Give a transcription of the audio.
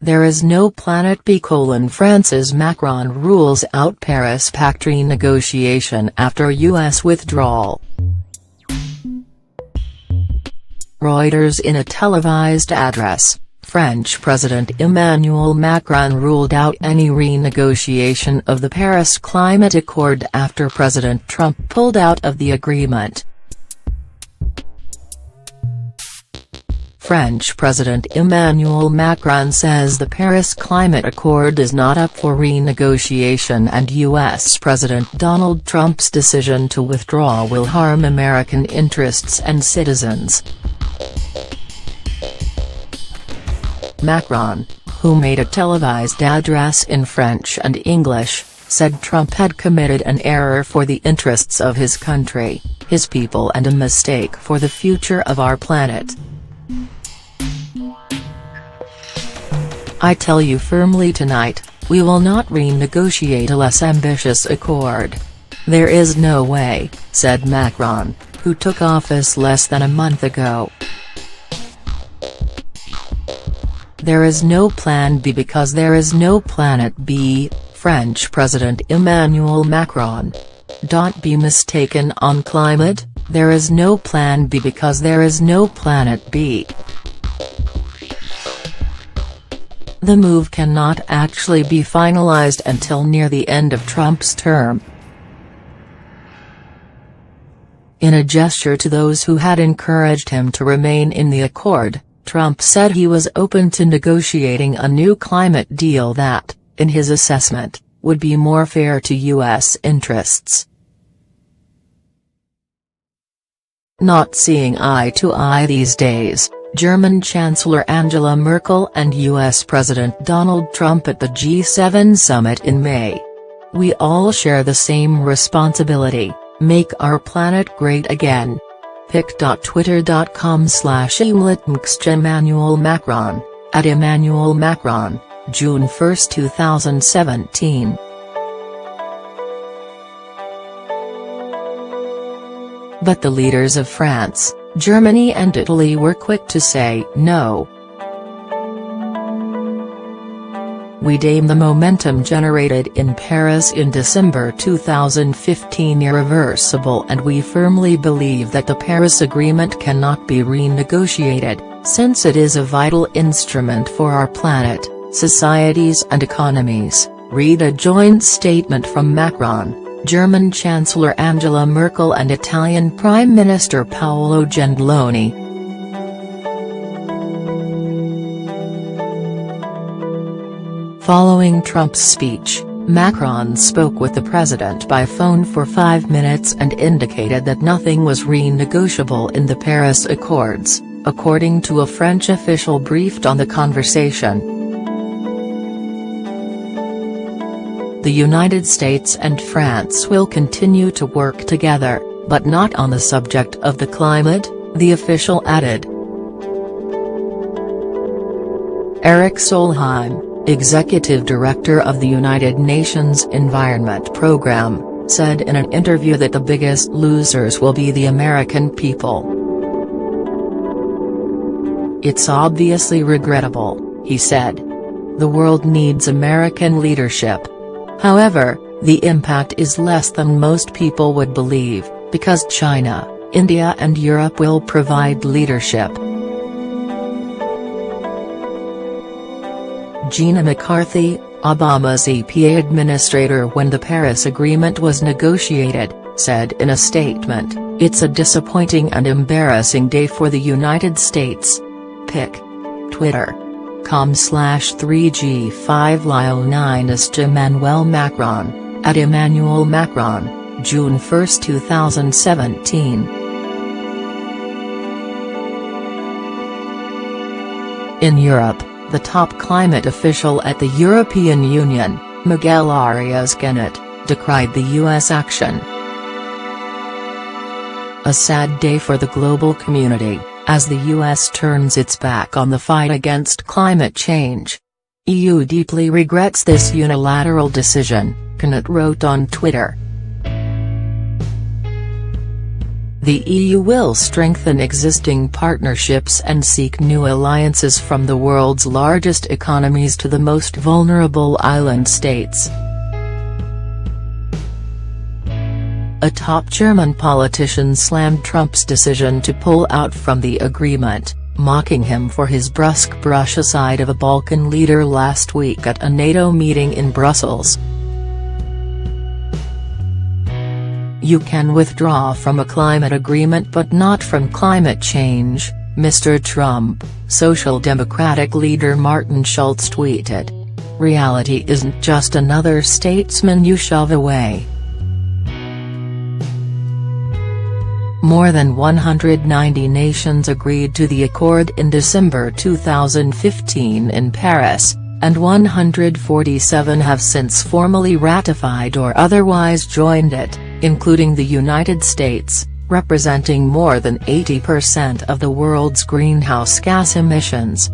There is no planet B: France's Macron rules out Paris pact renegotiation after US withdrawal. Reuters. In a televised address, French President Emmanuel Macron ruled out any renegotiation of the Paris Climate Accord after President Trump pulled out of the agreement. French President Emmanuel Macron says the Paris Climate Accord is not up for renegotiation and U.S. President Donald Trump's decision to withdraw will harm American interests and citizens. Macron, who made a televised address in French and English, said Trump had committed an error for the interests of his country, his people, and a mistake for the future of our planet. I tell you firmly tonight, we will not renegotiate a less ambitious accord. There is no way, said Macron, who took office less than a month ago. There is no plan B because there is no planet B, French President Emmanuel Macron. Don't be mistaken on climate, there is no plan B because there is no planet B. The move cannot actually be finalized until near the end of Trump's term. In a gesture to those who had encouraged him to remain in the accord, Trump said he was open to negotiating a new climate deal that, in his assessment, would be more fair to U.S. interests. Not seeing eye to eye these days, German Chancellor Angela Merkel and U.S. President Donald Trump at the G7 summit in May. We all share the same responsibility: make our planet great again. pic.twitter.com/Emmanuel Macron, @Emmanuel Macron, June 1, 2017. But the leaders of France, Germany and Italy were quick to say no. We deem the momentum generated in Paris in December 2015 irreversible, and we firmly believe that the Paris Agreement cannot be renegotiated, since it is a vital instrument for our planet, societies and economies, read a joint statement from Macron, German Chancellor Angela Merkel and Italian Prime Minister Paolo Gentiloni. Following Trump's speech, Macron spoke with the president by phone for 5 minutes and indicated that nothing was renegotiable in the Paris Accords, according to a French official briefed on the conversation. The United States and France will continue to work together, but not on the subject of the climate, the official added. Eric Solheim, Executive Director of the United Nations Environment Programme, said in an interview that the biggest losers will be the American people. It's obviously regrettable, he said. The world needs American leadership. However, the impact is less than most people would believe, because China, India and Europe will provide leadership. Gina McCarthy, Obama's EPA administrator when the Paris Agreement was negotiated, said in a statement, "It's a disappointing and embarrassing day for the United States." pic.twitter.com/3G5Lio9 Emmanuel Macron, @Emmanuel Macron, June 1, 2017. In Europe, the top climate official at the European Union, Miguel Arias-Canet, decried the U.S. action. A sad day for the global community, as the U.S. turns its back on the fight against climate change. EU deeply regrets this unilateral decision, Canet wrote on Twitter. The EU will strengthen existing partnerships and seek new alliances from the world's largest economies to the most vulnerable island states. A top German politician slammed Trump's decision to pull out from the agreement, mocking him for his brusque brush aside of a Balkan leader last week at a NATO meeting in Brussels. "You can withdraw from a climate agreement but not from climate change, Mr. Trump," Social Democratic leader Martin Schulz tweeted. "Reality isn't just another statesman you shove away." More than 190 nations agreed to the accord in December 2015 in Paris, and 147 have since formally ratified or otherwise joined it, including the United States, representing more than 80% of the world's greenhouse gas emissions.